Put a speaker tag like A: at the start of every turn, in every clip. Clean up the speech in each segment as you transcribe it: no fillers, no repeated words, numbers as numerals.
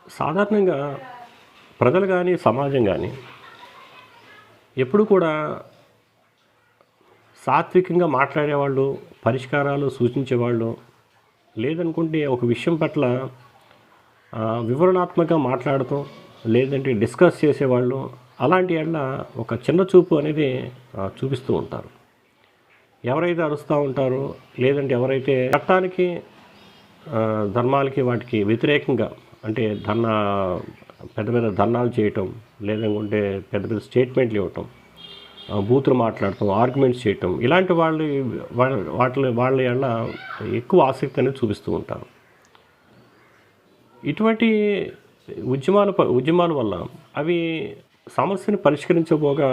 A: సాధారణంగా ప్రజలు కానీ సమాజం కానీ ఎప్పుడు కూడా సాత్వికంగా మాట్లాడేవాళ్ళు, పరిష్కారాలు సూచించేవాళ్ళు, లేదనుకుంటే ఒక విషయం పట్ల వివరణాత్మకంగా మాట్లాడటం, లేదంటే డిస్కస్ చేసేవాళ్ళు, అలాంటి యెడల ఒక చిన్న చూపు అనేది చూపిస్తూ ఉంటారు. ఎవరైతే అరుస్తూ ఉంటారో, లేదంటే ఎవరైతే చట్టానికి, ధర్మాలకి వాటికి వ్యతిరేకంగా అంటే పెద్ద పెద్ద ధర్నాలు చేయటం, లేదనుకుంటే పెద్ద పెద్ద స్టేట్మెంట్లు ఇవ్వటం, బూతులు మాట్లాడటం, ఆర్గ్యుమెంట్స్ చేయటం, ఇలాంటి వాళ్ళ యెడల ఎక్కువ ఆసక్తి అనేది చూపిస్తూ ఉంటారు. ఇటువంటి ఉద్యమాల వల్ల అవి సమస్యని పరిష్కరించబోగా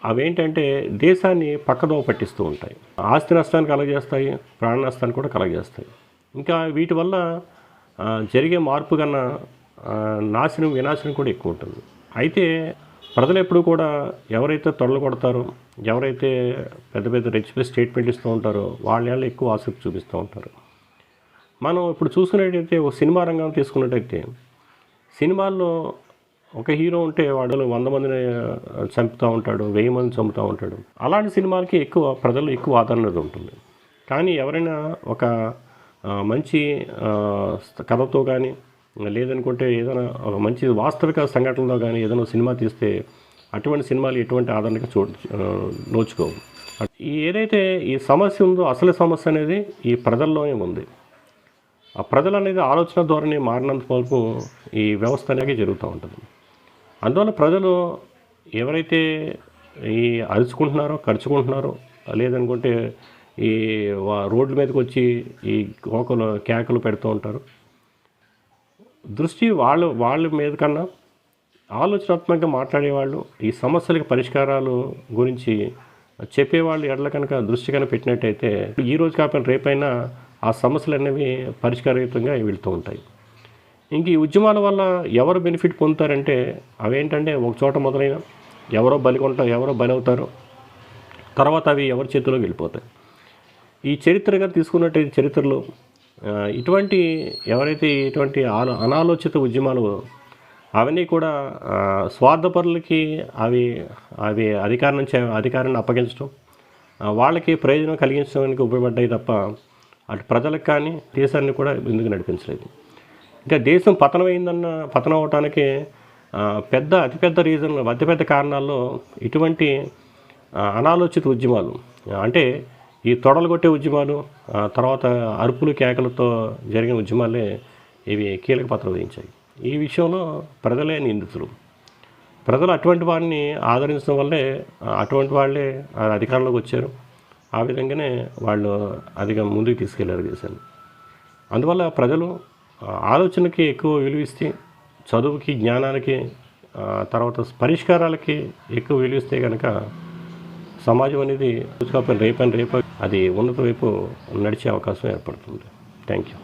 A: అవేంటంటే దేశాన్ని పక్కదోవ పట్టిస్తూ ఉంటాయి. ఆస్తి నష్టాన్ని కలగజేస్తాయి, ప్రాణ నష్టాన్ని కూడా కలగజేస్తాయి. ఇంకా వీటి వల్ల జరిగే మార్పు కన్నా వినాశనం కూడా ఎక్కువ ఉంటుంది. అయితే ప్రజలు ఎప్పుడు కూడా ఎవరైతే తొడలు కొడతారో, ఎవరైతే పెద్ద పెద్ద రెచ్చిపోయి స్టేట్మెంట్ ఇస్తూ ఉంటారో వాళ్ళ ఎక్కువ ఆసక్తి చూపిస్తూ ఉంటారు. మనం ఇప్పుడు చూసుకున్నట్టయితే ఒక సినిమా రంగం తీసుకున్నట్టయితే సినిమాల్లో ఒక హీరో ఉంటే వాడు 100 మందిని చంపుతూ ఉంటాడు, 1000 మంది చంపుతూ ఉంటాడు. అలాంటి సినిమాలకి ప్రజలు ఎక్కువ ఆదరణ ఉంటుంది. కానీ ఎవరైనా ఒక మంచి కథతో కానీ, లేదనుకుంటే ఏదైనా ఒక మంచి వాస్తవిక సంఘటనలో కానీ ఏదైనా సినిమా తీస్తే అటువంటి సినిమాలు ఎటువంటి ఆదరణకి నోచుకోవు. ఏదైతే ఈ సమస్య ఉందో అసలు సమస్య అనేది ఈ ప్రజల్లోనే ఉంది. ఆ ప్రజలు అనేది ఆలోచన ధోరణి మారినంత వరకు ఈ వ్యవస్థ అనేది జరుగుతూ ఉంటుంది. అందువల్ల ప్రజలు ఎవరైతే ఈ అరుచుకుంటున్నారో, ఖర్చుకుంటున్నారో, లేదనుకుంటే ఈ రోడ్ల మీదకి వచ్చి ఈ కేకలు పెడుతూ ఉంటారు. దృష్టి వాళ్ళ మీద కన్నా ఆలోచనాత్మకంగా మాట్లాడేవాళ్ళు, ఈ సమస్యలకు పరిష్కారాలు గురించి చెప్పేవాళ్ళు ఎడల కనుక దృష్టి కనుక పెట్టినట్టయితే ఈరోజు కాకపోయినా రేపైనా ఆ సమస్యలు అనేవి పరిష్కారయుతంగా వెళ్తూ ఉంటాయి. ఇంక ఈ ఉద్యమాల వల్ల ఎవరు బెనిఫిట్ పొందుతారంటే అవేంటంటే ఒక చోట మొదలైన ఎవరో బలి అవుతారు, తర్వాత అవి ఎవరి చేతిలోకి వెళ్ళిపోతాయి. ఈ చరిత్రగా తీసుకున్నట్టయితే చరిత్రలో ఎవరైతే ఇటువంటి అనాలోచిత ఉద్యమాలు అవన్నీ కూడా స్వార్థపరులకి అవి అధికారాన్ని అప్పగించడం, వాళ్ళకి ప్రయోజనం కలిగించడానికి ఉపయోగపడ్డాయి తప్ప అటు ప్రజలకు కానీ దేశాన్ని కూడా ముందుకు నడిపించలేదు. ఇంకా దేశం పతనం అవటానికి అతిపెద్ద కారణాల్లో ఇటువంటి అనాలోచిత ఉద్యమాలు, అంటే ఈ తొడలు కొట్టే ఉద్యమాలు, తర్వాత అరుపులు కేకలతో జరిగిన ఉద్యమాలే ఇవి కీలక పాత్ర వహించాయి. ఈ విషయంలో ప్రజలే నిందితులు. ప్రజలు అటువంటి వారిని ఆదరించడం వల్లే అటువంటి వాళ్ళే అధికారంలోకి వచ్చారు. ఆ విధంగానే వాళ్ళు ముందుకు తీసుకెళ్లారు దేశాన్ని. అందువల్ల ప్రజలు ఆలోచనకి ఎక్కువ విలువిస్తే, చదువుకి, జ్ఞానానికి, తర్వాత పరిష్కారాలకి ఎక్కువ విలువిస్తే కనుక సమాజం అనేది రేపు అది ఉన్నత వైపు నడిచే అవకాశం ఏర్పడుతుంది. Thank you.